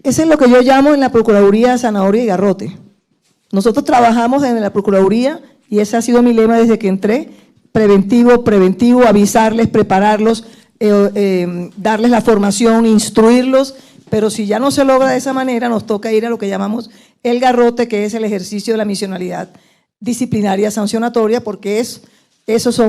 Ese es lo que yo llamo en la Procuraduría zanahoria y garrote. Nosotros trabajamos en la Procuraduría, y ese ha sido mi lema desde que entré, preventivo, avisarles, prepararlos, darles la formación, instruirlos, pero si ya no se logra de esa manera, nos toca ir a lo que llamamos el garrote, que es el ejercicio de la misionalidad disciplinaria sancionatoria, porque esos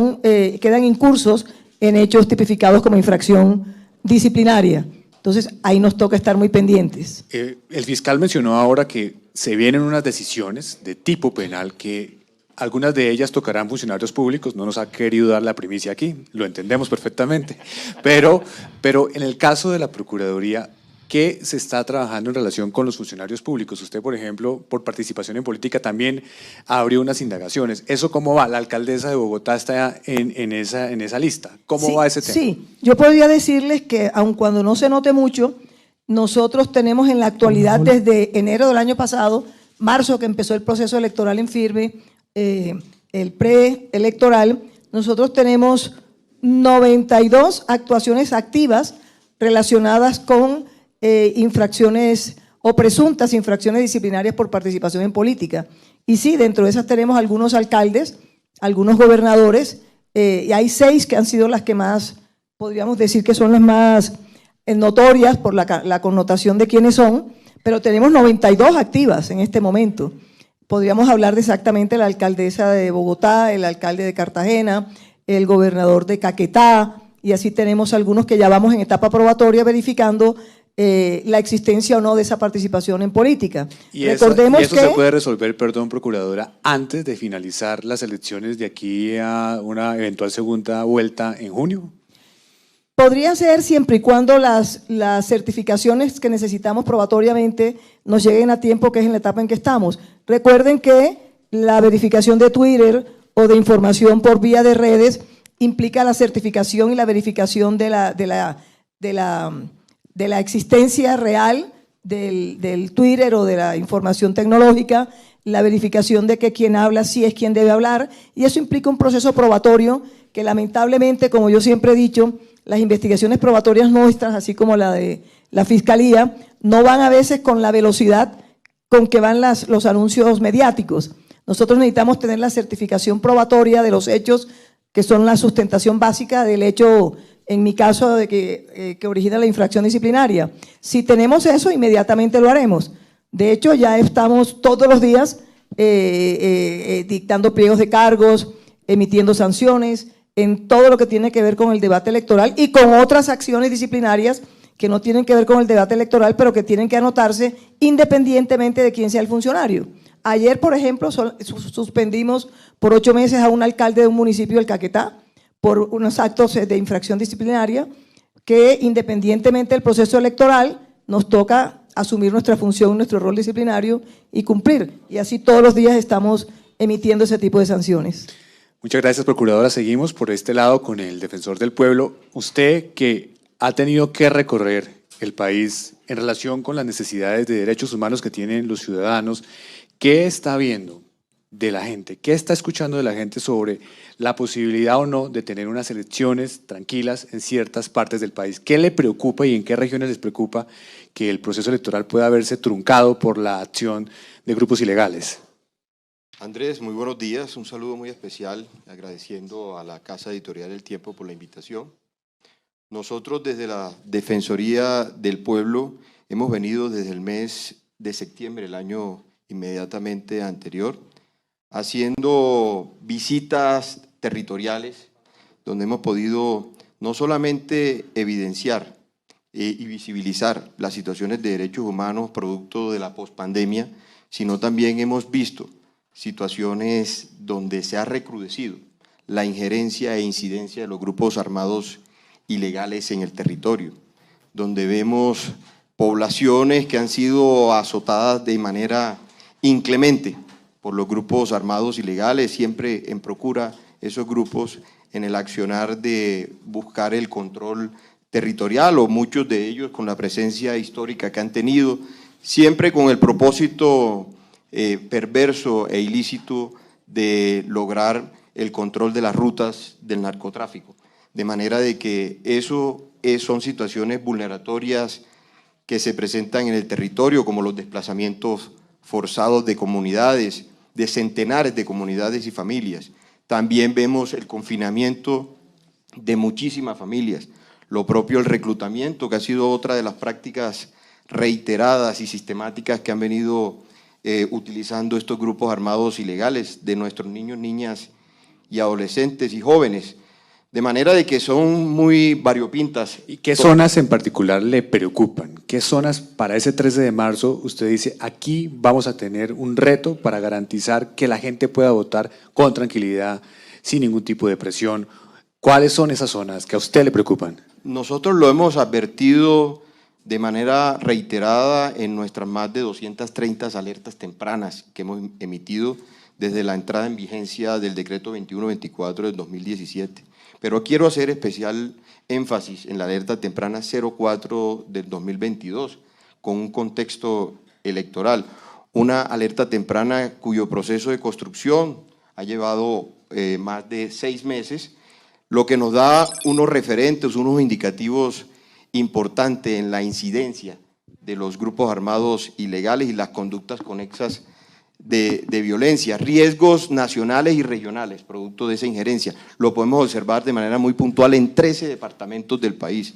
quedan incursos en hechos tipificados como infracción disciplinaria. Entonces, ahí nos toca estar muy pendientes. El fiscal mencionó ahora que se vienen unas decisiones de tipo penal que algunas de ellas tocarán funcionarios públicos, no nos ha querido dar la primicia aquí, lo entendemos perfectamente, pero en el caso de la Procuraduría, ¿qué se está trabajando en relación con los funcionarios públicos? Usted, por ejemplo, por participación en política también abrió unas indagaciones. ¿Eso cómo va? La alcaldesa de Bogotá está en esa lista. ¿Cómo va ese tema? Sí, yo podría decirles que aun cuando no se note mucho, nosotros tenemos en la actualidad desde enero del año pasado, marzo que empezó el proceso electoral en firme, el preelectoral, nosotros tenemos 92 actuaciones activas relacionadas con infracciones o presuntas infracciones disciplinarias por participación en política. Y sí, dentro de esas tenemos algunos alcaldes, algunos gobernadores, y hay 6 que han sido las que más, podríamos decir que son las más notorias por la connotación de quiénes son, pero tenemos 92 activas en este momento. Podríamos hablar de exactamente la alcaldesa de Bogotá, el alcalde de Cartagena, el gobernador de Caquetá, y así tenemos algunos que ya vamos en etapa probatoria verificando la existencia o no de esa participación en política. Recordemos eso se puede resolver, perdón, procuradora, antes de finalizar las elecciones de aquí a una eventual segunda vuelta en junio. Podría ser siempre y cuando las certificaciones que necesitamos probatoriamente nos lleguen a tiempo, que es en la etapa en que estamos. Recuerden que la verificación de Twitter o de información por vía de redes implica la certificación y la verificación de la existencia real del Twitter o de la información tecnológica, la verificación de que quien habla sí es quien debe hablar, y eso implica un proceso probatorio que lamentablemente, como yo siempre he dicho, las investigaciones probatorias nuestras, así como la de la Fiscalía, no van a veces con la velocidad con que van los anuncios mediáticos. Nosotros necesitamos tener la certificación probatoria de los hechos, que son la sustentación básica del hecho, en mi caso, de que origina la infracción disciplinaria. Si tenemos eso, inmediatamente lo haremos. De hecho, ya estamos todos los días dictando pliegos de cargos, emitiendo sanciones, en todo lo que tiene que ver con el debate electoral y con otras acciones disciplinarias que no tienen que ver con el debate electoral, pero que tienen que anotarse independientemente de quién sea el funcionario. Ayer, por ejemplo, suspendimos por 8 meses a un alcalde de un municipio del Caquetá por unos actos de infracción disciplinaria que, independientemente del proceso electoral, nos toca asumir nuestra función, nuestro rol disciplinario y cumplir. Y así todos los días estamos emitiendo ese tipo de sanciones. Muchas gracias, procuradora. Seguimos por este lado con el defensor del pueblo. Usted, que ha tenido que recorrer el país en relación con las necesidades de derechos humanos que tienen los ciudadanos, ¿qué está viendo de la gente? ¿Qué está escuchando de la gente sobre la posibilidad o no de tener unas elecciones tranquilas en ciertas partes del país? ¿Qué le preocupa y en qué regiones les preocupa que el proceso electoral pueda verse truncado por la acción de grupos ilegales? Andrés, muy buenos días. Un saludo muy especial, agradeciendo a la Casa Editorial El Tiempo por la invitación. Nosotros desde la Defensoría del Pueblo hemos venido desde el mes de septiembre, el año inmediatamente anterior, haciendo visitas territoriales donde hemos podido no solamente evidenciar y visibilizar las situaciones de derechos humanos producto de la pospandemia, sino también hemos visto situaciones donde se ha recrudecido la injerencia e incidencia de los grupos armados ilegales en el territorio, donde vemos poblaciones que han sido azotadas de manera inclemente por los grupos armados ilegales, siempre en procura esos grupos en el accionar de buscar el control territorial, o muchos de ellos con la presencia histórica que han tenido, siempre con el propósito perverso e ilícito de lograr el control de las rutas del narcotráfico. De manera de que eso son situaciones vulneratorias que se presentan en el territorio, como los desplazamientos forzados de comunidades, de centenares de comunidades y familias. También vemos el confinamiento de muchísimas familias, lo propio el reclutamiento, que ha sido otra de las prácticas reiteradas y sistemáticas que han venido utilizando estos grupos armados ilegales de nuestros niños, niñas y adolescentes y jóvenes, de manera de que son muy variopintas. ¿Y qué zonas en particular le preocupan? ¿Qué zonas para ese 13 de marzo usted dice, aquí vamos a tener un reto para garantizar que la gente pueda votar con tranquilidad, sin ningún tipo de presión? ¿Cuáles son esas zonas que a usted le preocupan? Nosotros lo hemos advertido de manera reiterada en nuestras más de 230 alertas tempranas que hemos emitido desde la entrada en vigencia del decreto 2124 del 2017. Pero quiero hacer especial énfasis en la alerta temprana 04 del 2022, con un contexto electoral. Una alerta temprana cuyo proceso de construcción ha llevado más de 6 meses, lo que nos da unos referentes, unos indicativos importantes en la incidencia de los grupos armados ilegales y las conductas conexas de violencia, riesgos nacionales y regionales, producto de esa injerencia. Lo podemos observar de manera muy puntual en 13 departamentos del país.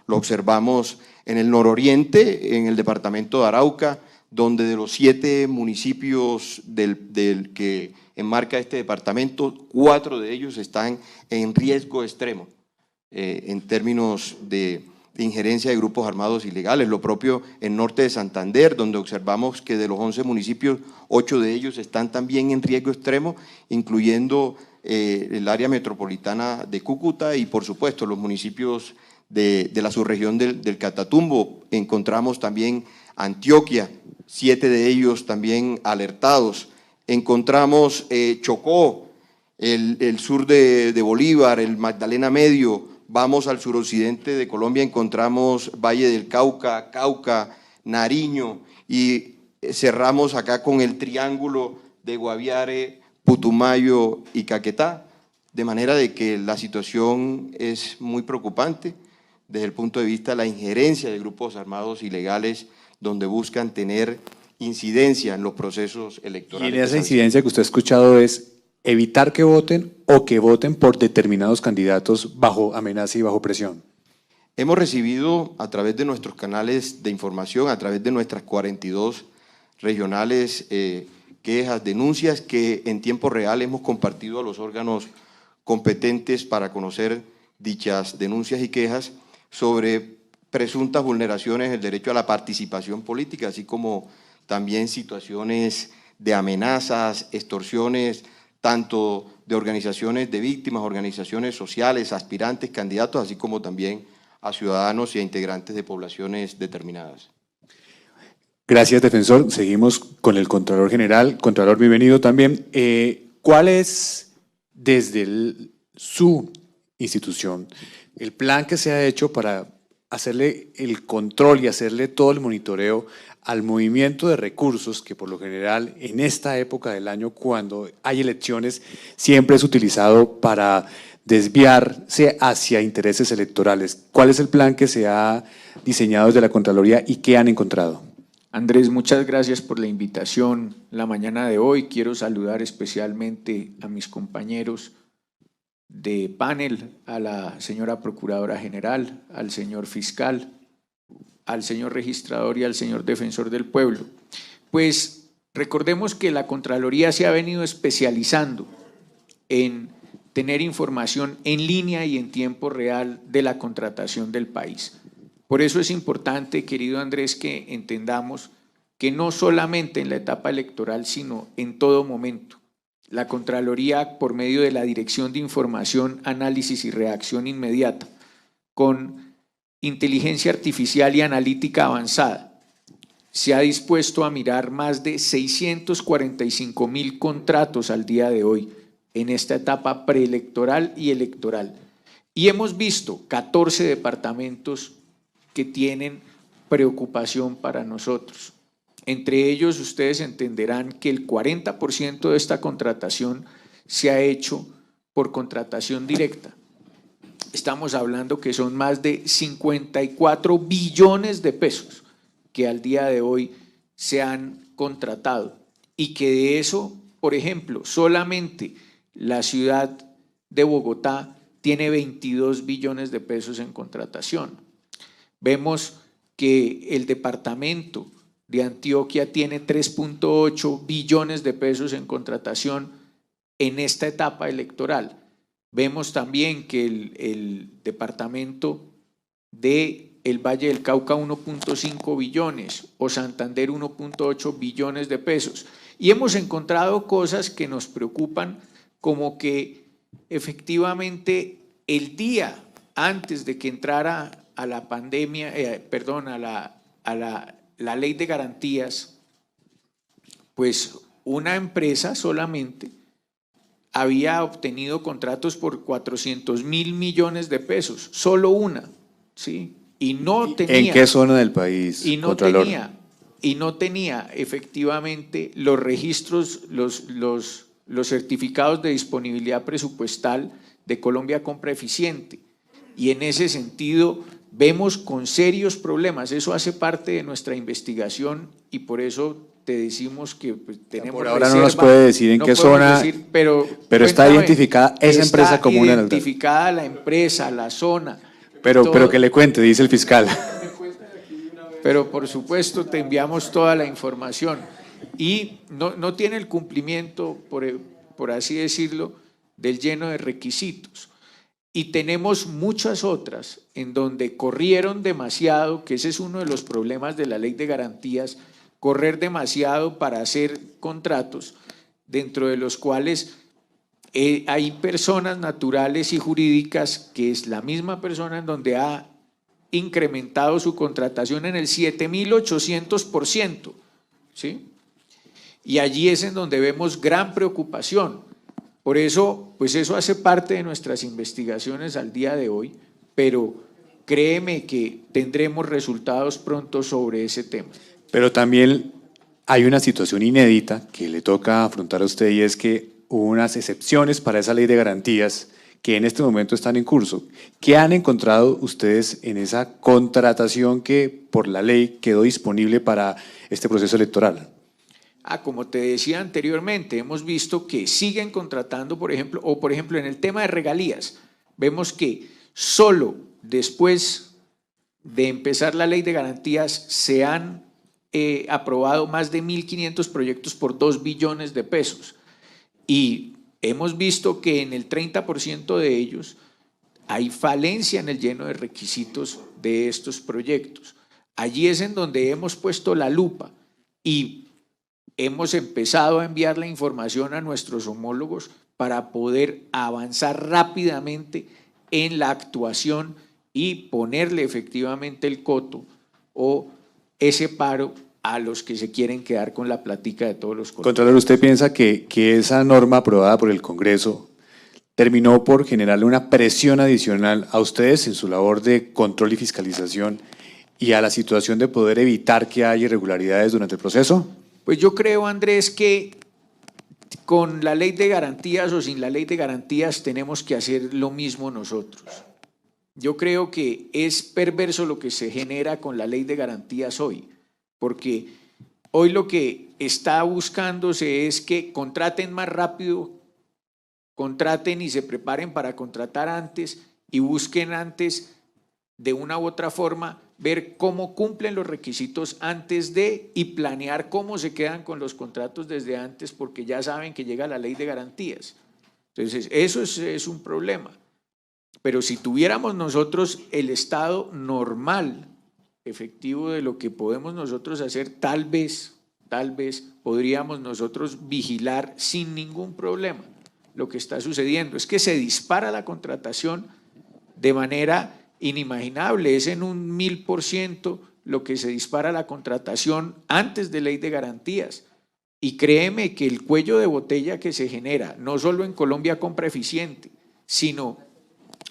Lo observamos en el nororiente, en el departamento de Arauca, donde de los 7 municipios del que enmarca este departamento, 4 de ellos están en riesgo extremo en términos de injerencia de grupos armados ilegales. Lo propio en norte de Santander, donde observamos que de los 11 municipios, 8 de ellos están también en riesgo extremo, incluyendo el área metropolitana de Cúcuta y, por supuesto, los municipios de la subregión del Catatumbo. Encontramos también Antioquia, 7 de ellos también alertados. Encontramos Chocó, el sur de Bolívar, el Magdalena Medio. Vamos al suroccidente de Colombia, encontramos Valle del Cauca, Cauca, Nariño, y cerramos acá con el triángulo de Guaviare, Putumayo y Caquetá, de manera de que la situación es muy preocupante desde el punto de vista de la injerencia de grupos armados ilegales donde buscan tener incidencia en los procesos electorales. Y en esa incidencia que usted ha escuchado es evitar que voten o que voten por determinados candidatos bajo amenaza y bajo presión. Hemos recibido a través de nuestros canales de información, a través de nuestras 42 regionales, quejas, denuncias que en tiempo real hemos compartido a los órganos competentes para conocer dichas denuncias y quejas sobre presuntas vulneraciones del derecho a la participación política, así como también situaciones de amenazas, extorsiones, tanto de organizaciones de víctimas, organizaciones sociales, aspirantes, candidatos, así como también a ciudadanos y a integrantes de poblaciones determinadas. Gracias, defensor. Seguimos con el Contralor General. Contralor, bienvenido también. ¿Cuál es, desde su institución, el plan que se ha hecho para hacerle el control y hacerle todo el monitoreo al movimiento de recursos que por lo general en esta época del año, cuando hay elecciones, siempre es utilizado para desviarse hacia intereses electorales? ¿Cuál es el plan que se ha diseñado desde la Contraloría y qué han encontrado? Andrés, muchas gracias por la invitación la mañana de hoy. Quiero saludar especialmente a mis compañeros de panel, a la señora Procuradora General, al señor Fiscal, al señor Registrador y al señor Defensor del Pueblo. Pues recordemos que la Contraloría se ha venido especializando en tener información en línea y en tiempo real de la contratación del país. Por eso es importante, querido Andrés, que entendamos que no solamente en la etapa electoral, sino en todo momento, la Contraloría, por medio de la Dirección de Información, Análisis y Reacción Inmediata, con inteligencia artificial y analítica avanzada, se ha dispuesto a mirar más de 645.000 contratos al día de hoy en esta etapa preelectoral y electoral. Y hemos visto 14 departamentos que tienen preocupación para nosotros. Entre ellos, ustedes entenderán que el 40% de esta contratación se ha hecho por contratación directa. Estamos hablando que son más de 54 billones de pesos que al día de hoy se han contratado y que de eso, por ejemplo, solamente la ciudad de Bogotá tiene 22 billones de pesos en contratación. Vemos que el departamento de Antioquia tiene 3.8 billones de pesos en contratación en esta etapa electoral. Vemos también que el departamento de el Valle del Cauca 1.5 billones o Santander 1.8 billones de pesos. Y hemos encontrado cosas que nos preocupan, como que efectivamente el día antes de que entrara a la pandemia, la ley de garantías, pues una empresa solamente había obtenido contratos por 400.000 millones de pesos, solo una, ¿sí? Y no tenía… ¿En qué zona del país, Contralor? Y no tenía efectivamente los registros, los certificados de disponibilidad presupuestal de Colombia Compra Eficiente. Y en ese sentido vemos con serios problemas. Eso hace parte de nuestra investigación y por eso te decimos que pues, tenemos por ahora reserva. No nos puede decir en qué zona, pero está identificada esa empresa como una… Está identificada la empresa, la zona. Pero que le cuente, dice el fiscal. Pero por supuesto te enviamos toda la información y no tiene el cumplimiento, por así decirlo, del lleno de requisitos. Y tenemos muchas otras en donde corrieron demasiado, que ese es uno de los problemas de la ley de garantías, correr demasiado para hacer contratos, dentro de los cuales hay personas naturales y jurídicas que es la misma persona en donde ha incrementado su contratación en el 7.800%, ¿sí? Y allí es en donde vemos gran preocupación. Por eso, pues eso hace parte de nuestras investigaciones al día de hoy, pero créeme que tendremos resultados pronto sobre ese tema. Pero también hay una situación inédita que le toca afrontar a usted y es que hubo unas excepciones para esa ley de garantías que en este momento están en curso. ¿Qué han encontrado ustedes en esa contratación que por la ley quedó disponible para este proceso electoral? Como te decía anteriormente, hemos visto que siguen contratando, por ejemplo, en el tema de regalías, vemos que solo después de empezar la ley de garantías se han aprobado más de 1.500 proyectos por 2 billones de pesos. Y hemos visto que en el 30% de ellos hay falencia en el lleno de requisitos de estos proyectos. Allí es en donde hemos puesto la lupa y hemos empezado a enviar la información a nuestros homólogos para poder avanzar rápidamente en la actuación y ponerle efectivamente el coto o ese paro a los que se quieren quedar con la platica de todos los contratos. Contralor, ¿usted piensa que esa norma aprobada por el Congreso terminó por generarle una presión adicional a ustedes en su labor de control y fiscalización y a la situación de poder evitar que haya irregularidades durante el proceso? Pues yo creo, Andrés, que con la ley de garantías o sin la ley de garantías tenemos que hacer lo mismo nosotros. Yo creo que es perverso lo que se genera con la ley de garantías hoy, porque hoy lo que está buscándose es que contraten más rápido, contraten y se preparen para contratar antes y busquen antes de una u otra forma ver cómo cumplen los requisitos antes de y planear cómo se quedan con los contratos desde antes porque ya saben que llega la ley de garantías. Entonces, eso es un problema. Pero si tuviéramos nosotros el estado normal, efectivo de lo que podemos nosotros hacer, tal vez podríamos nosotros vigilar sin ningún problema lo que está sucediendo. Es que se dispara la contratación de manera inimaginable, es en un 1000% lo que se dispara la contratación antes de ley de garantías. Y créeme que el cuello de botella que se genera, no solo en Colombia Compra Eficiente, sino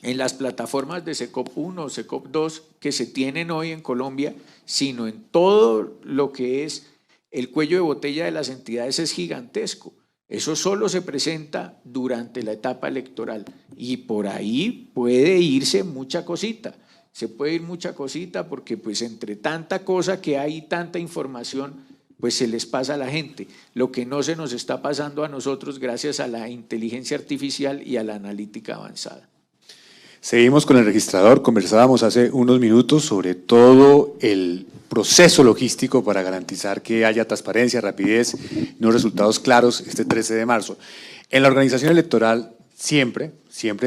en las plataformas de SECOP 1 o SECOP 2 que se tienen hoy en Colombia, sino en todo lo que es el cuello de botella de las entidades es gigantesco. Eso solo se presenta durante la etapa electoral y por ahí puede irse mucha cosita. Se puede ir mucha cosita porque pues entre tanta cosa que hay, tanta información, pues se les pasa a la gente. Lo que no se nos está pasando a nosotros gracias a la inteligencia artificial y a la analítica avanzada. Seguimos con el registrador. Conversábamos hace unos minutos sobre todo el proceso logístico para garantizar que haya transparencia, rapidez, unos resultados claros este 13 de marzo. En la organización electoral siempre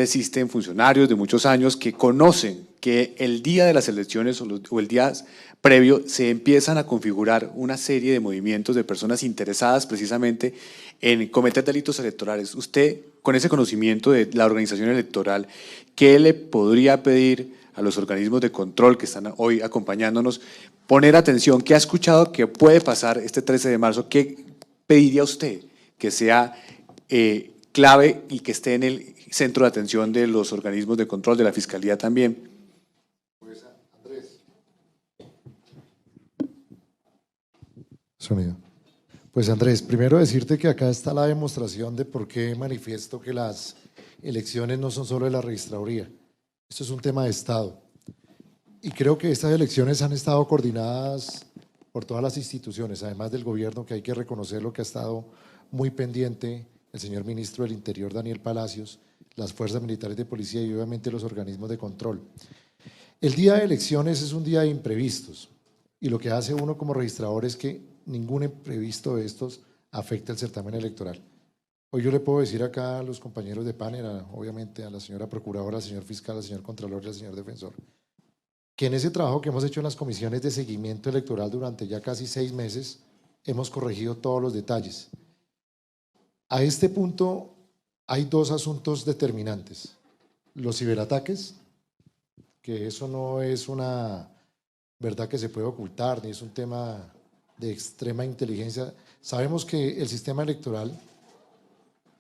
existen funcionarios de muchos años que conocen que el día de las elecciones o el día previo se empiezan a configurar una serie de movimientos de personas interesadas precisamente en cometer delitos electorales. Usted, con ese conocimiento de la organización electoral, ¿qué le podría pedir a los organismos de control que están hoy acompañándonos? Poner atención, ¿qué ha escuchado que puede pasar este 13 de marzo? ¿Qué pediría usted que sea clave y que esté en el centro de atención de los organismos de control, de la Fiscalía también? Pues Andrés. Sonido. Pues Andrés, primero decirte que acá está la demostración de por qué manifiesto que las elecciones no son solo de la registraduría. Esto es un tema de Estado. Y creo que estas elecciones han estado coordinadas por todas las instituciones, además del gobierno, que hay que reconocer lo que ha estado muy pendiente el señor ministro del Interior, Daniel Palacios, las fuerzas militares de policía y obviamente los organismos de control. El día de elecciones es un día de imprevistos y lo que hace uno como registrador es que ningún imprevisto de estos afecta el certamen electoral. Hoy yo le puedo decir acá a los compañeros de panel, obviamente a la señora procuradora, al señor fiscal, al señor contralor y al señor defensor, que en ese trabajo que hemos hecho en las comisiones de seguimiento electoral durante ya casi 6 meses, hemos corregido todos los detalles. A este punto hay 2 asuntos determinantes. Los ciberataques, que eso no es una verdad que se puede ocultar, ni es un tema de extrema inteligencia. Sabemos que el sistema electoral,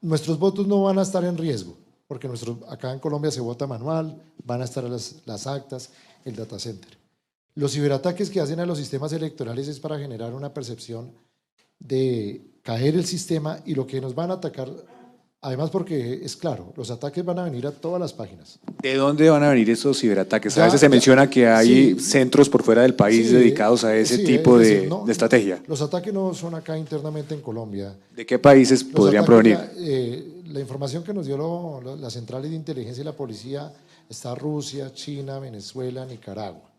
nuestros votos no van a estar en riesgo, porque acá en Colombia se vota manual, van a estar las actas, el data center. Los ciberataques que hacen a los sistemas electorales es para generar una percepción de caer el sistema y lo que nos van a atacar, además porque es claro, los ataques van a venir a todas las páginas. ¿De dónde van a venir esos ciberataques? A veces se menciona que hay centros por fuera del país dedicados a ese tipo de estrategia. Los ataques no son acá internamente en Colombia. ¿De qué países podrían provenir? La información que nos dio las centrales de inteligencia y la policía está Rusia, China, Venezuela, Nicaragua,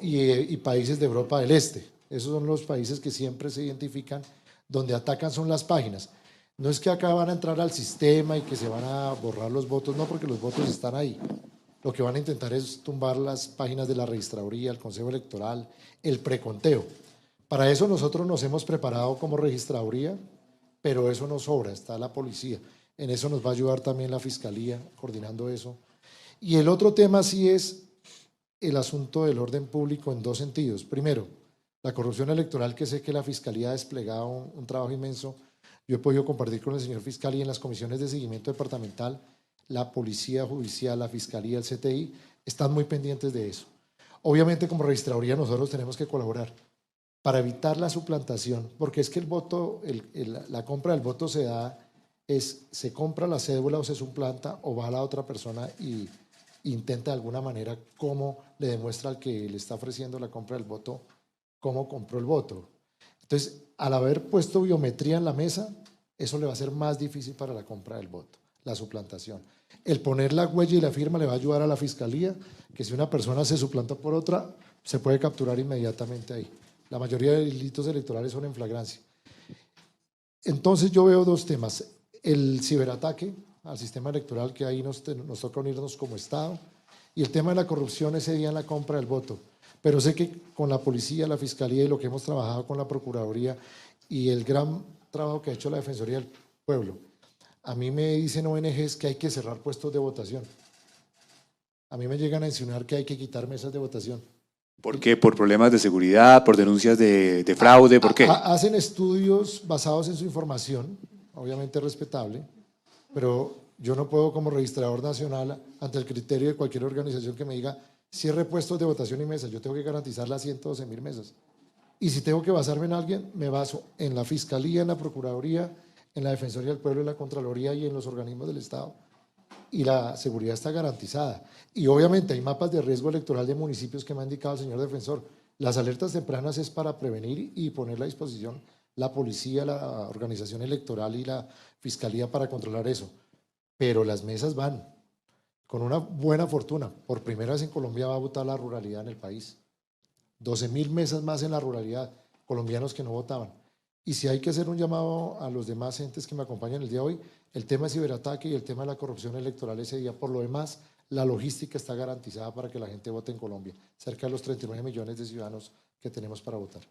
y países de Europa del Este. Esos son los países que siempre se identifican, donde atacan son las páginas. No es que acá van a entrar al sistema y que se van a borrar los votos, no, porque los votos están ahí. Lo que van a intentar es tumbar las páginas de la registraduría, el Consejo Electoral, el preconteo. Para eso nosotros nos hemos preparado como registraduría, pero eso no sobra, está la policía. En eso nos va a ayudar también la Fiscalía, coordinando eso. Y el otro tema sí es el asunto del orden público en 2 sentidos. Primero, la corrupción electoral, que sé que la Fiscalía ha desplegado un trabajo inmenso. Yo he podido compartir con el señor fiscal y en las comisiones de seguimiento departamental, la Policía Judicial, la Fiscalía, el CTI, están muy pendientes de eso. Obviamente como registraduría nosotros tenemos que colaborar para evitar la suplantación, porque es que el voto, la compra del voto se compra la cédula o se suplanta o va a la otra persona y intenta de alguna manera cómo le demuestra al que le está ofreciendo la compra del voto cómo compró el voto. Entonces, al haber puesto biometría en la mesa, eso le va a ser más difícil para la compra del voto, la suplantación. El poner la huella y la firma le va a ayudar a la Fiscalía, que si una persona se suplanta por otra, se puede capturar inmediatamente ahí. La mayoría de delitos electorales son en flagrancia. Entonces yo veo 2 temas. El ciberataque al sistema electoral, que ahí nos toca unirnos como Estado, y el tema de la corrupción ese día en la compra del voto. Pero sé que con la policía, la Fiscalía y lo que hemos trabajado con la Procuraduría y el gran trabajo que ha hecho la Defensoría del Pueblo, a mí me dicen ONGs que hay que cerrar puestos de votación. A mí me llegan a insinuar que hay que quitar mesas de votación. ¿Por qué? ¿Por problemas de seguridad? ¿Por denuncias de fraude? ¿Por qué? Hacen estudios basados en su información, obviamente respetable, pero yo no puedo como registrador nacional, ante el criterio de cualquier organización que me diga cierre puestos de votación y mesas, yo tengo que garantizar las 112.000 mesas. Y si tengo que basarme en alguien, me baso en la Fiscalía, en la Procuraduría, en la Defensoría del Pueblo, en la Contraloría y en los organismos del Estado y la seguridad está garantizada. Y obviamente hay mapas de riesgo electoral de municipios que me ha indicado el señor defensor. Las alertas tempranas es para prevenir y poner a disposición la policía, la organización electoral y la fiscalía para controlar eso. Pero las mesas van con una buena fortuna. Por primera vez en Colombia va a votar la ruralidad en el país. 12.000 mesas más en la ruralidad, colombianos que no votaban. Y si hay que hacer un llamado a los demás entes que me acompañan el día de hoy, el tema de ciberataque y el tema de la corrupción electoral ese día. Por lo demás, la logística está garantizada para que la gente vote en Colombia. Cerca de los 39 millones de ciudadanos que tenemos para votar.